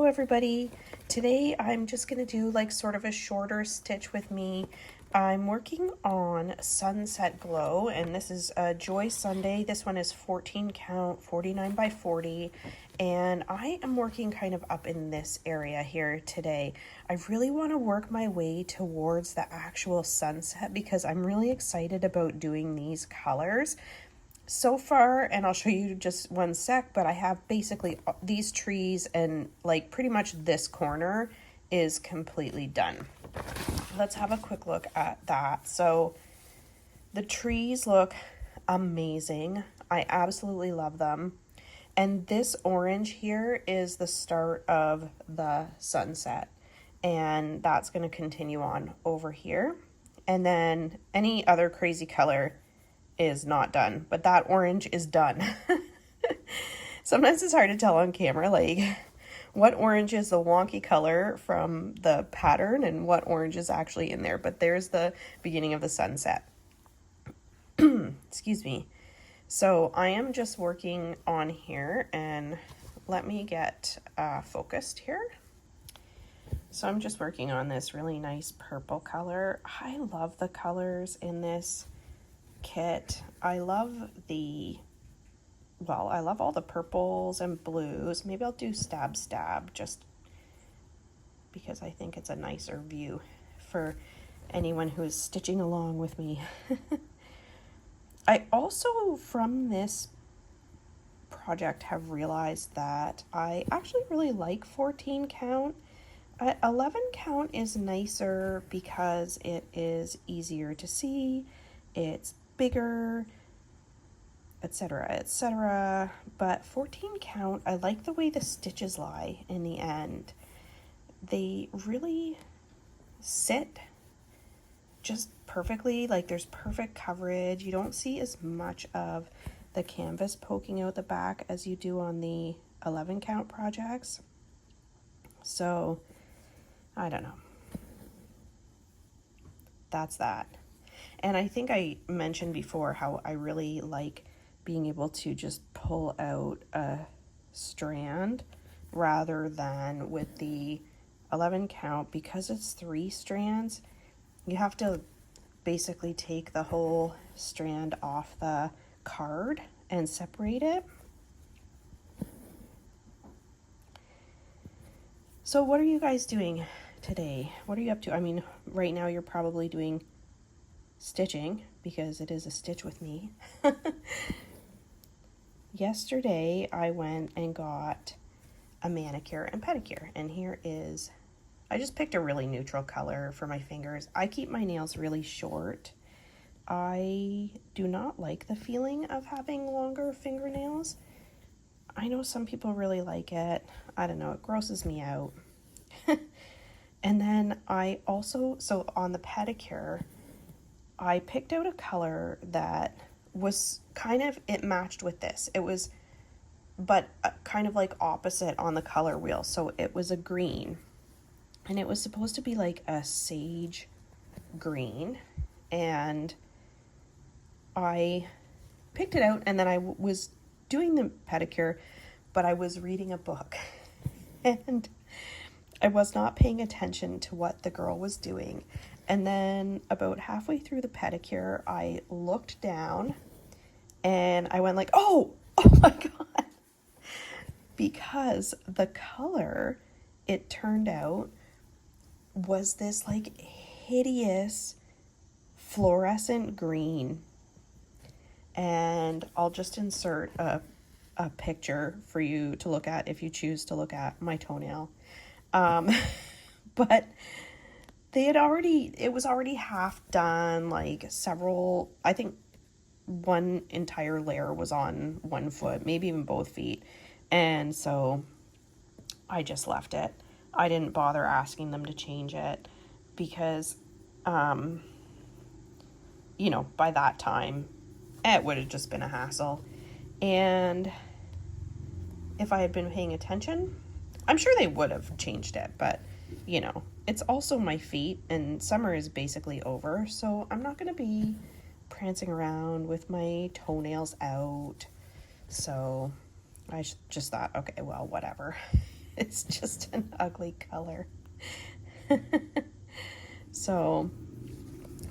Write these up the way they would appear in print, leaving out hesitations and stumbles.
Hello everybody. Today I'm just going to do like sort of a shorter stitch with me. I'm working on Sunset Glow and this is a Joy Sunday. This one is 14 count, 49 by 40, and I am working kind of up in this area here today. I really want to work my way towards the actual sunset because I'm really excited about doing these colors. So far, and I'll show you just one sec, but I have basically these trees and like pretty much this corner is completely done. Let's have a quick look at that. So the trees look amazing. I absolutely love them. And this orange here is the start of the sunset. And that's going to continue on over here. And then any other crazy color is not done, but that orange is done. Sometimes it's hard to tell on camera, like what orange is the wonky color from the pattern and what orange is actually in there, but there's the beginning of the sunset. Excuse me. So I am just working on here, and let me get focused here. So I'm just working on this really nice purple color. I love the colors in this kit. I love all the purples and blues. Maybe I'll do stab just because I think it's a nicer view for anyone who's stitching along with me. I also, from this project, have realized that I actually really like 14 count. 11 count is nicer because it is easier to see, it's bigger, etc., etc. But 14 count, I like the way the stitches lie in the end. They really sit just perfectly, like there's perfect coverage. You don't see as much of the canvas poking out the back as you do on the 11 count projects. So, I don't know. That's that. And I think I mentioned before how I really like being able to just pull out a strand rather than with the 11 count. Because it's 3 strands, you have to basically take the whole strand off the card and separate it. So what are you guys doing today? What are you up to? I mean, right now you're probably doing stitching because it is a stitch with me. Yesterday I went and got a manicure and pedicure, and here is, I just picked a really neutral color for my fingers. I keep my nails really short. I do not like the feeling of having longer fingernails. I know some people really like it. I don't know, it grosses me out. And then I also, so on the pedicure, I picked out a color that was kind of, it matched with this. It was, but kind of like opposite on the color wheel. So it was a green, and it was supposed to be like a sage green. And I picked it out, and then I was doing the pedicure, but I was reading a book and I was not paying attention to what the girl was doing. And then about halfway through the pedicure, I looked down and I went like, oh my God. Because the color, it turned out, was this like hideous fluorescent green. And I'll just insert a picture for you to look at if you choose to look at my toenail. But it was already half done, like several, I think one entire layer was on one foot, maybe even both feet. And so I just left it. I didn't bother asking them to change it because, by that time, it would have just been a hassle. And if I had been paying attention, I'm sure they would have changed it, but it's also my feet and summer is basically over, so I'm not going to be prancing around with my toenails out. So I just thought, okay, well, whatever. It's just an ugly color. So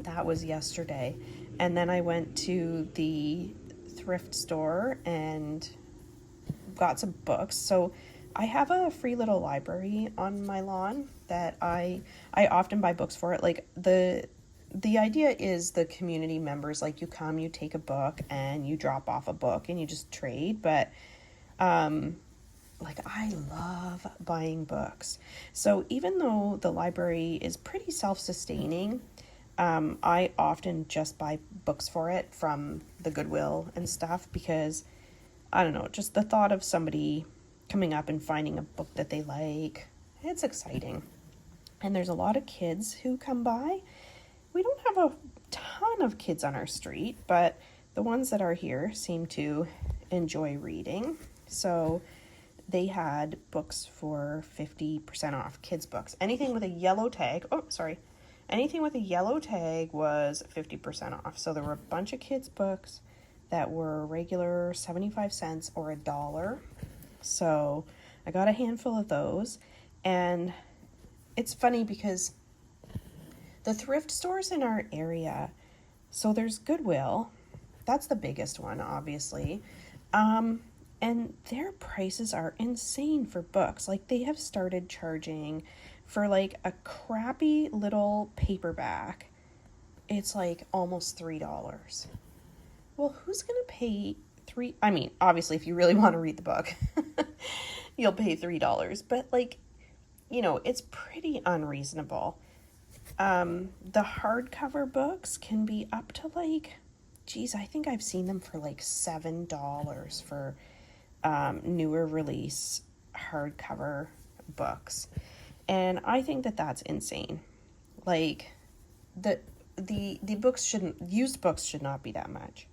that was yesterday. And then I went to the thrift store and got some books. So I have a free little library on my lawn that I often buy books for it. Like the idea is the community members, like you come, you take a book and you drop off a book and you just trade. But like I love buying books. So even though the library is pretty self-sustaining, I often just buy books for it from the Goodwill and stuff because I don't know, just the thought of somebody coming up and finding a book that they like, it's exciting. And there's a lot of kids who come by. We don't have a ton of kids on our street, but the ones that are here seem to enjoy reading. So they had books for 50% off, kids' books. Anything with a yellow tag, anything with a yellow tag was 50% off. So there were a bunch of kids' books that were regular 75 cents or $1. So I got a handful of those. And it's funny because the thrift stores in our area, so there's Goodwill, that's the biggest one, obviously. And their prices are insane for books. Like they have started charging for like a crappy little paperback. It's like almost $3. Well, who's going to pay I mean, obviously if you really want to read the book, you'll pay $3, but like, you know, it's pretty unreasonable. The hardcover books can be up to like, geez, I think I've seen them for like $7 for newer release hardcover books. And I think that that's insane. Like the used books should not be that much.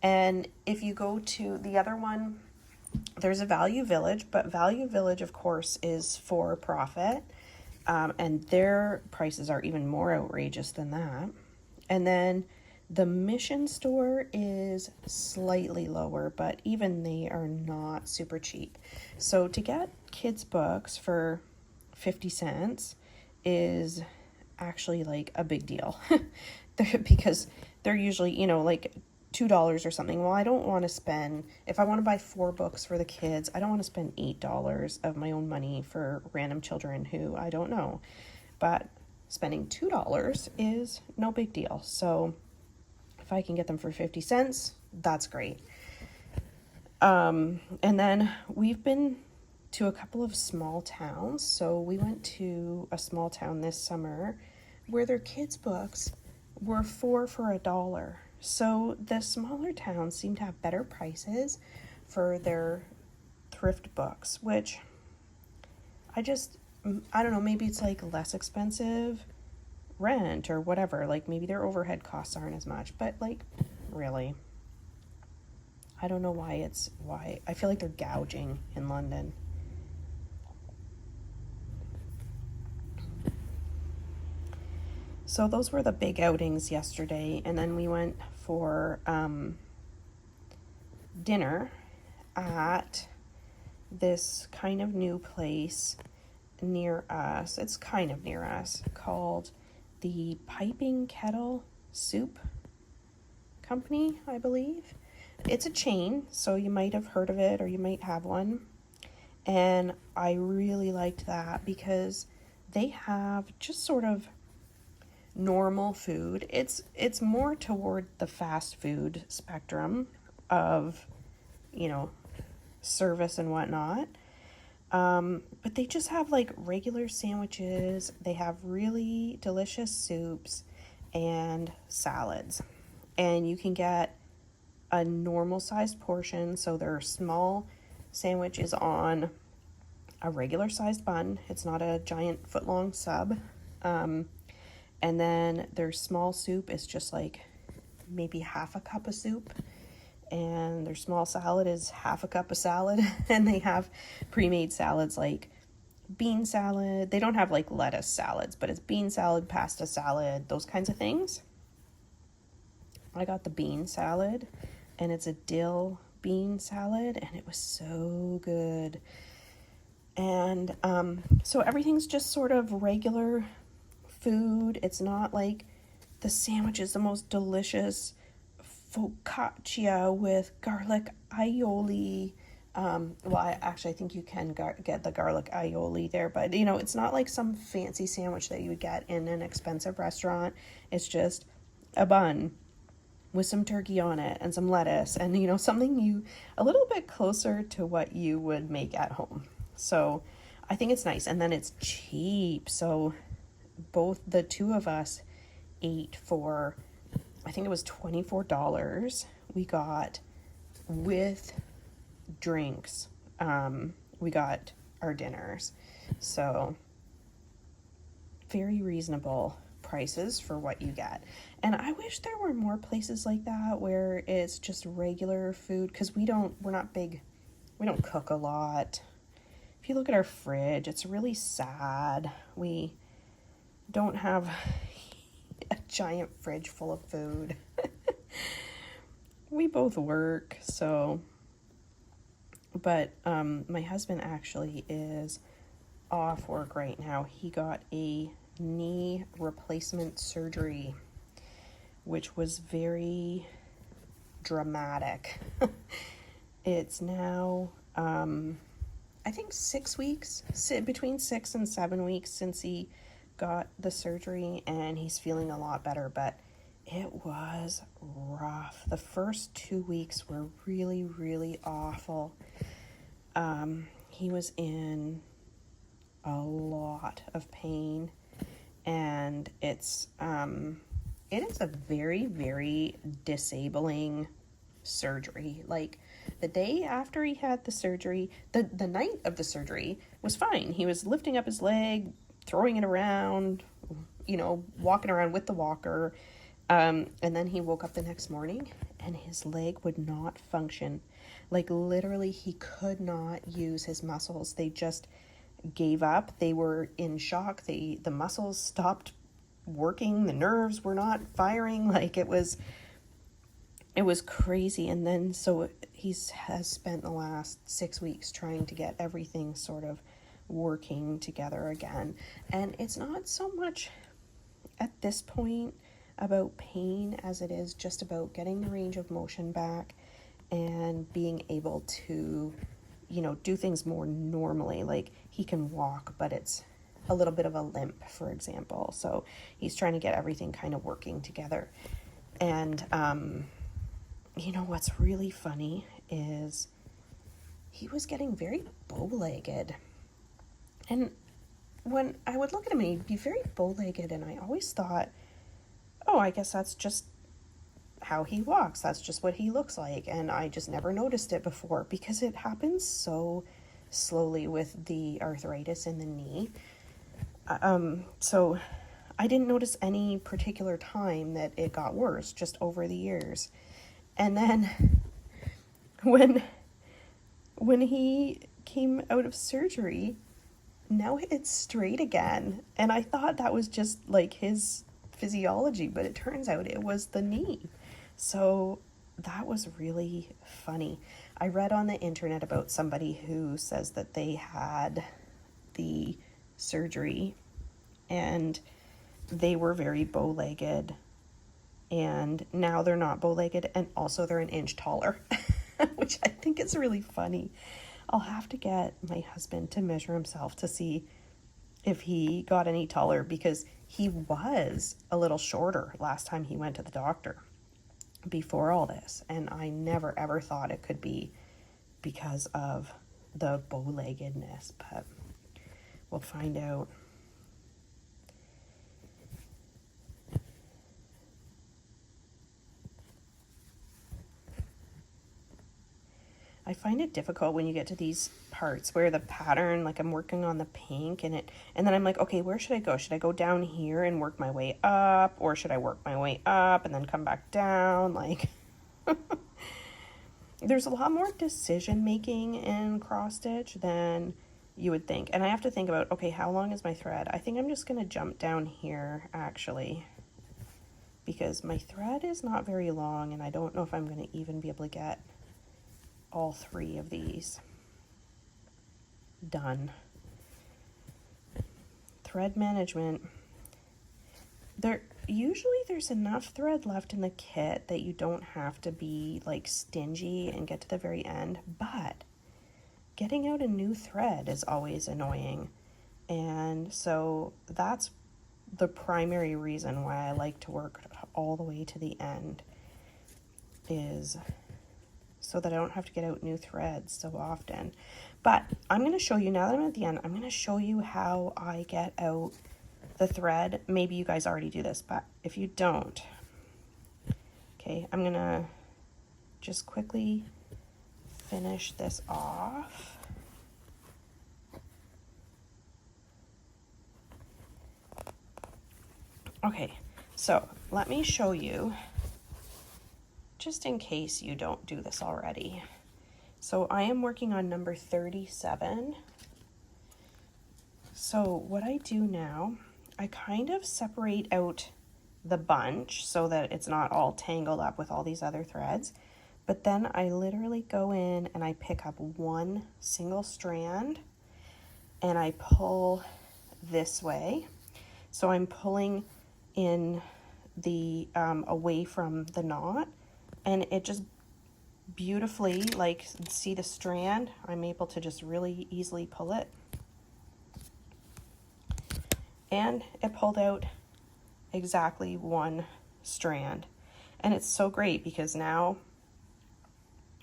And if you go to the other one, there's a Value Village, but Value Village, of course, is for profit. And their prices are even more outrageous than that. And then the Mission store is slightly lower, but even they are not super cheap. So to get kids' books for 50 cents is actually like a big deal because they're usually, you know, like $2 or something. Well, I don't want to spend, if I want to buy 4 books for the kids, I don't want to spend $8 of my own money for random children who I don't know. But spending $2 is no big deal. So if I can get them for 50 cents, that's great. And then we've been to a couple of small towns. So we went to a small town this summer where their kids' books were 4 for $1. So the smaller towns seem to have better prices for their thrift books, which I don't know, maybe it's like less expensive rent or whatever. Like maybe their overhead costs aren't as much, but like really, I don't know why I feel like they're gouging in London. So those were the big outings yesterday, and then we went for dinner at this kind of new place near us. It's kind of near us, called the Piping Kettle Soup Company, I believe. It's a chain, so you might have heard of it or you might have one. And I really liked that because they have just sort of normal food. It's more toward the fast food spectrum of, you know, service and whatnot. But they just have like regular sandwiches. They have really delicious soups and salads. And you can get a normal sized portion. So there are small sandwiches on a regular sized bun. It's not a giant foot long sub. And then their small soup is just like maybe half a cup of soup. And their small salad is half a cup of salad. And they have pre-made salads like bean salad. They don't have like lettuce salads, but it's bean salad, pasta salad, those kinds of things. I got the bean salad, and it's a dill bean salad, and it was so good. And so everything's just sort of regular food. It's not like the sandwich is the most delicious focaccia with garlic aioli. Well, I think you can get the garlic aioli there, but you know, it's not like some fancy sandwich that you would get in an expensive restaurant. It's just a bun with some turkey on it and some lettuce and, you know, something a little bit closer to what you would make at home. So I think it's nice. And then it's cheap. So both the two of us ate for, I think it was $24. We got with drinks. We got our dinners. So very reasonable prices for what you get. And I wish there were more places like that where it's just regular food, because we're not big, we don't cook a lot. If you look at our fridge, it's really sad. We don't have a giant fridge full of food. We both work, so, but my husband actually is off work right now. He got a knee replacement surgery, which was very dramatic. It's now, I think 6 weeks, between 6 and 7 weeks since he got the surgery, and he's feeling a lot better, but it was rough. The first 2 weeks were really, really awful. He was in a lot of pain, and it is a very, very disabling surgery. Like, the day after he had the surgery, the night of the surgery was fine. He was lifting up his leg, throwing it around, you know, walking around with the walker. And then he woke up the next morning and his leg would not function. Like, literally, he could not use his muscles. They just gave up. They were in shock. The muscles stopped working. The nerves were not firing. Like, it was crazy. And then so has spent the last 6 weeks trying to get everything sort of working together again. And it's not so much at this point about pain as it is just about getting the range of motion back and being able to, you know, do things more normally. Like, he can walk, but it's a little bit of a limp, for example. So he's trying to get everything kind of working together. And, you know, what's really funny is he was getting very bow-legged. And when I would look at him, he'd be very bow-legged, and I always thought, oh, I guess that's just how he walks. That's just what he looks like. And I just never noticed it before because it happens so slowly with the arthritis in the knee. So I didn't notice any particular time that it got worse, just over the years. And then when he came out of surgery, now it's straight again. And I thought that was just like his physiology, but it turns out it was the knee. So that was really funny. I read on the internet about somebody who says that they had the surgery and they were very bow-legged, and now they're not bow-legged, and also they're an inch taller, which I think is really funny. I'll have to get my husband to measure himself to see if he got any taller, because he was a little shorter last time he went to the doctor before all this, and I never ever thought it could be because of the bow-leggedness, but we'll find out. I find it difficult when you get to these parts where the pattern, like I'm working on the pink and then I'm like, okay, where should I go? Should I go down here and work my way up, or should I work my way up and then come back down? Like, there's a lot more decision making in cross stitch than you would think. And I have to think about, okay, how long is my thread? I think I'm just going to jump down here actually, because my thread is not very long and I don't know if I'm going to even be able to get all three of these. done. Thread management. Usually there's enough thread left in the kit that you don't have to be like stingy and get to the very end, but getting out a new thread is always annoying. And so that's the primary reason why I like to work all the way to the end, is so that I don't have to get out new threads so often. But I'm going to show you, now that I'm at the end, I'm going to show you how I get out the thread. Maybe you guys already do this, but if you don't, okay, I'm going to just quickly finish this off. Okay, so let me show you, just in case you don't do this already. So I am working on number 37. So what I do now, I kind of separate out the bunch so that it's not all tangled up with all these other threads. But then I literally go in and I pick up one single strand and I pull this way. So I'm pulling in the away from the knot, and it just beautifully, like, see the strand, I'm able to just really easily pull it, and it pulled out exactly one strand. And it's so great because now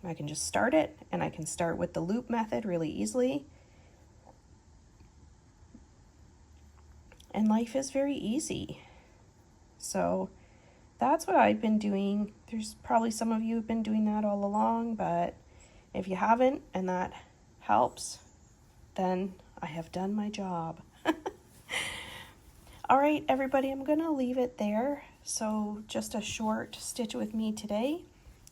I can just start it, and I can start with the loop method really easily, and life is very easy. So that's what I've been doing. There's probably some of you who've been doing that all along, but if you haven't and that helps, then I have done my job. All right, everybody, I'm gonna leave it there. So just a short stitch with me today.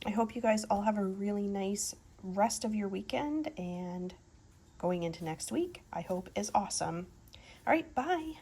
I hope you guys all have a really nice rest of your weekend, and going into next week, I hope is awesome. All right, bye.